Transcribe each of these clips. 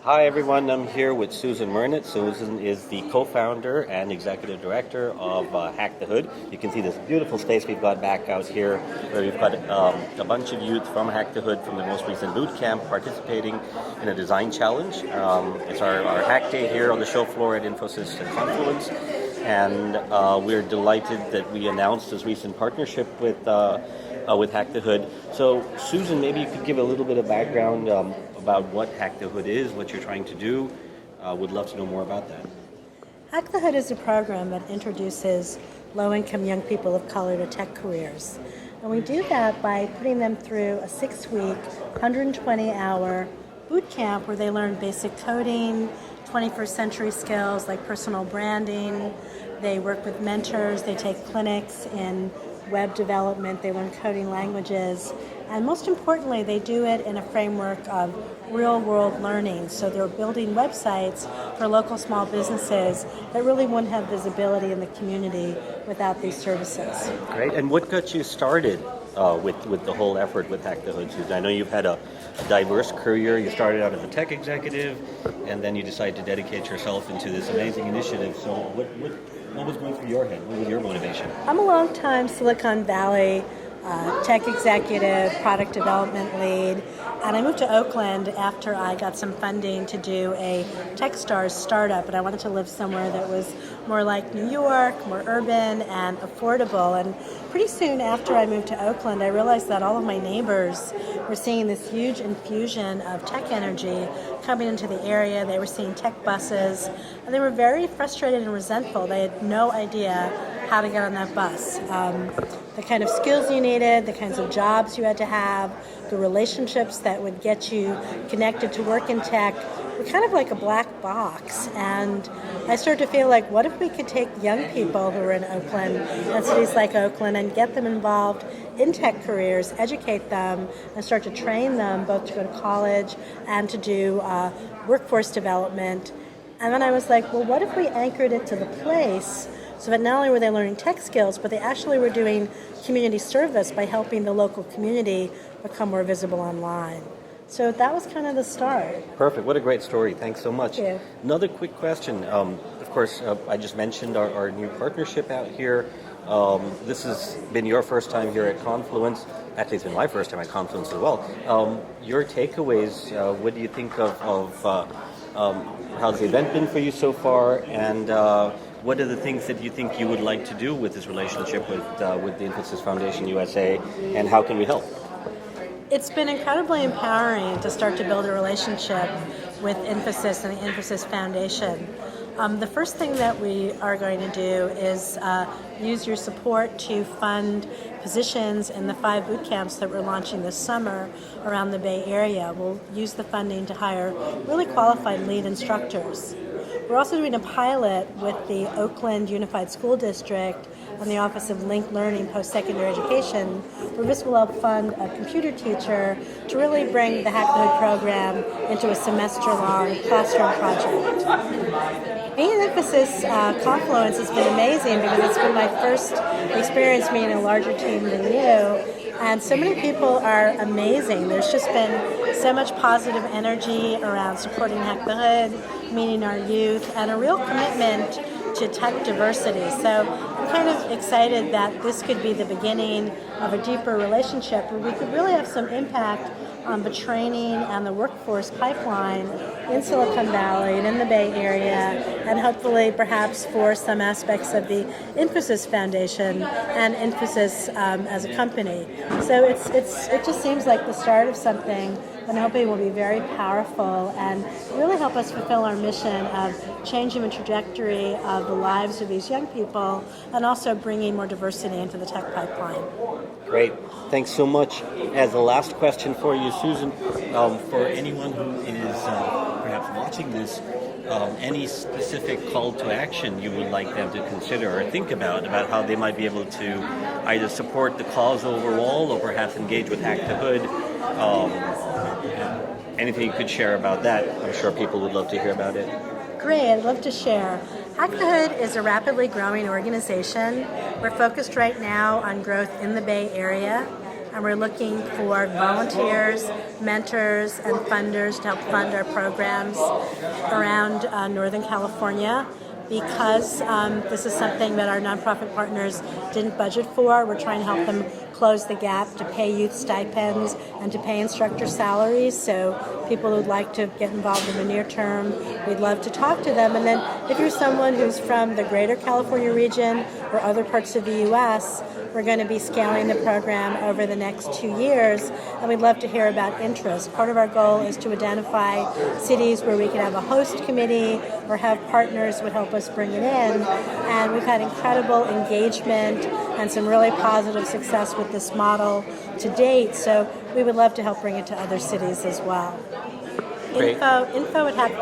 Hi everyone, I'm here with Susan Mernit. Susan is the co-founder and executive director of HackTheHood. You can see this beautiful space we've got back out here where we've got a bunch of youth from HackTheHood from the most recent boot camp participating in a design challenge. It's our hack day here on the show floor at Infosys at Confluence, and we're delighted that we announced this recent partnership with HackTheHood. So Susan, maybe you could give a little bit of background about what HackTheHood is, what you're trying to do. Would love to know more about that. HackTheHood is a program that introduces low-income young people of color to tech careers. And we do that by putting them through a 6-week, 120-hour boot camp where they learn basic coding, 21st century skills like personal branding. They work with mentors. They take clinics in web development. They learn coding languages. And most importantly, they do it in a framework of real-world learning. So they're building websites for local small businesses that really wouldn't have visibility in the community without these services. Great. And what got you started with the whole effort with HackTheHood, Susan? I know you've had a diverse career. You started out as a tech executive, and then you decided to dedicate yourself into this amazing initiative. So what was going through your head? What was your motivation? I'm a long-time Silicon Valley tech executive, product development lead, and I moved to Oakland after I got some funding to do a Techstars startup, and I wanted to live somewhere that was more like New York, more urban and affordable. And pretty soon after I moved to Oakland, I realized that all of my neighbors were seeing this huge infusion of tech energy coming into the area. They were seeing tech buses, and they were very frustrated and resentful. They had no idea how to get on that bus. The kind of skills you needed, the kinds of jobs you had to have, the relationships that would get you connected to work in tech were kind of like a black box. And I started to feel like, what if we could take young people who are in Oakland and cities like Oakland and get them involved in tech careers, educate them, and start to train them both to go to college and to do workforce development. And then I was like, well, what if we anchored it to the place so that not only were they learning tech skills, but they actually were doing community service by helping the local community become more visible online. So that was kind of the start. Perfect. What a great story. Thanks so much. Thank you. Another quick question. Of course, I just mentioned our new partnership out here. This has been your first time here at Confluence. Actually, it's been my first time at Confluence as well. Your takeaways, what do you think of how's the event been for you so far? And what are the things that you think you would like to do with this relationship with the Infosys Foundation USA, and how can we help? It's been incredibly empowering to start to build a relationship with Infosys and the Infosys Foundation. The first thing that we are going to do is use your support to fund positions in the 5 boot camps that we're launching this summer around the Bay Area. We'll use the funding to hire really qualified lead instructors. We're also doing a pilot with the Oakland Unified School District and the Office of Linked Learning Post-Secondary Education, where this will help fund a computer teacher to really bring the HackTheHood program into a semester-long classroom project. Being at Infosys Confluence has been amazing because it's been my first experience being in a larger team than you. And so many people are amazing. There's just been so much positive energy around supporting HackTheHood, meeting our youth, and a real commitment to tech diversity. So I'm kind of excited that this could be the beginning of a deeper relationship where we could really have some impact on the training and the workforce pipeline in Silicon Valley and in the Bay Area, and hopefully perhaps for some aspects of the Infosys Foundation and Infosys as a company. So it just seems like the start of something that hopefully will be very powerful and really help us fulfill our mission of changing the trajectory of the lives of these young people and also bringing more diversity into the tech pipeline. Great. Thanks so much. As a last question for you, Susan, for anyone who is perhaps watching this, any specific call to action you would like them to consider or think about how they might be able to either support the cause overall or perhaps engage with HackTheHood? Anything you could share about that? I'm sure people would love to hear about it. Great, I'd love to share. HackTheHood is a rapidly growing organization. We're focused right now on growth in the Bay Area. and we're looking for volunteers, mentors, and funders to help fund our programs around Northern California. Because this is something that our nonprofit partners didn't budget for, we're trying to help them close the gap to pay youth stipends and to pay instructor salaries. So people who'd like to get involved in the near term, we'd love to talk to them. And then if you're someone who's from the greater California region or other parts of the U.S., we're going to be scaling the program over the next 2 years, and we'd love to hear about interest. Part of our goal is to identify cities where we can have a host committee or have partners who would help us bring it in. And we've had incredible engagement and some really positive success with this model to date, so we would love to help bring it to other cities as well. Great. Info at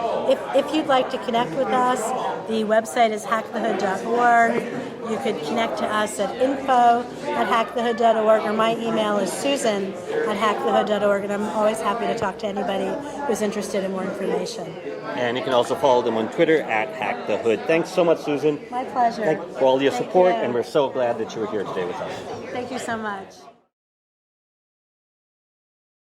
if you'd like to connect with us, the website is HackTheHood.org. You could connect to us at info@hackthehood.org, or my email is susan@hackthehood.org, and I'm always happy to talk to anybody who's interested in more information. And you can also follow them on Twitter @HackTheHood. Thanks so much, Susan. My pleasure. Thanks for all your Thank support, you. and we're so glad that you were here today with us. Thank you so much.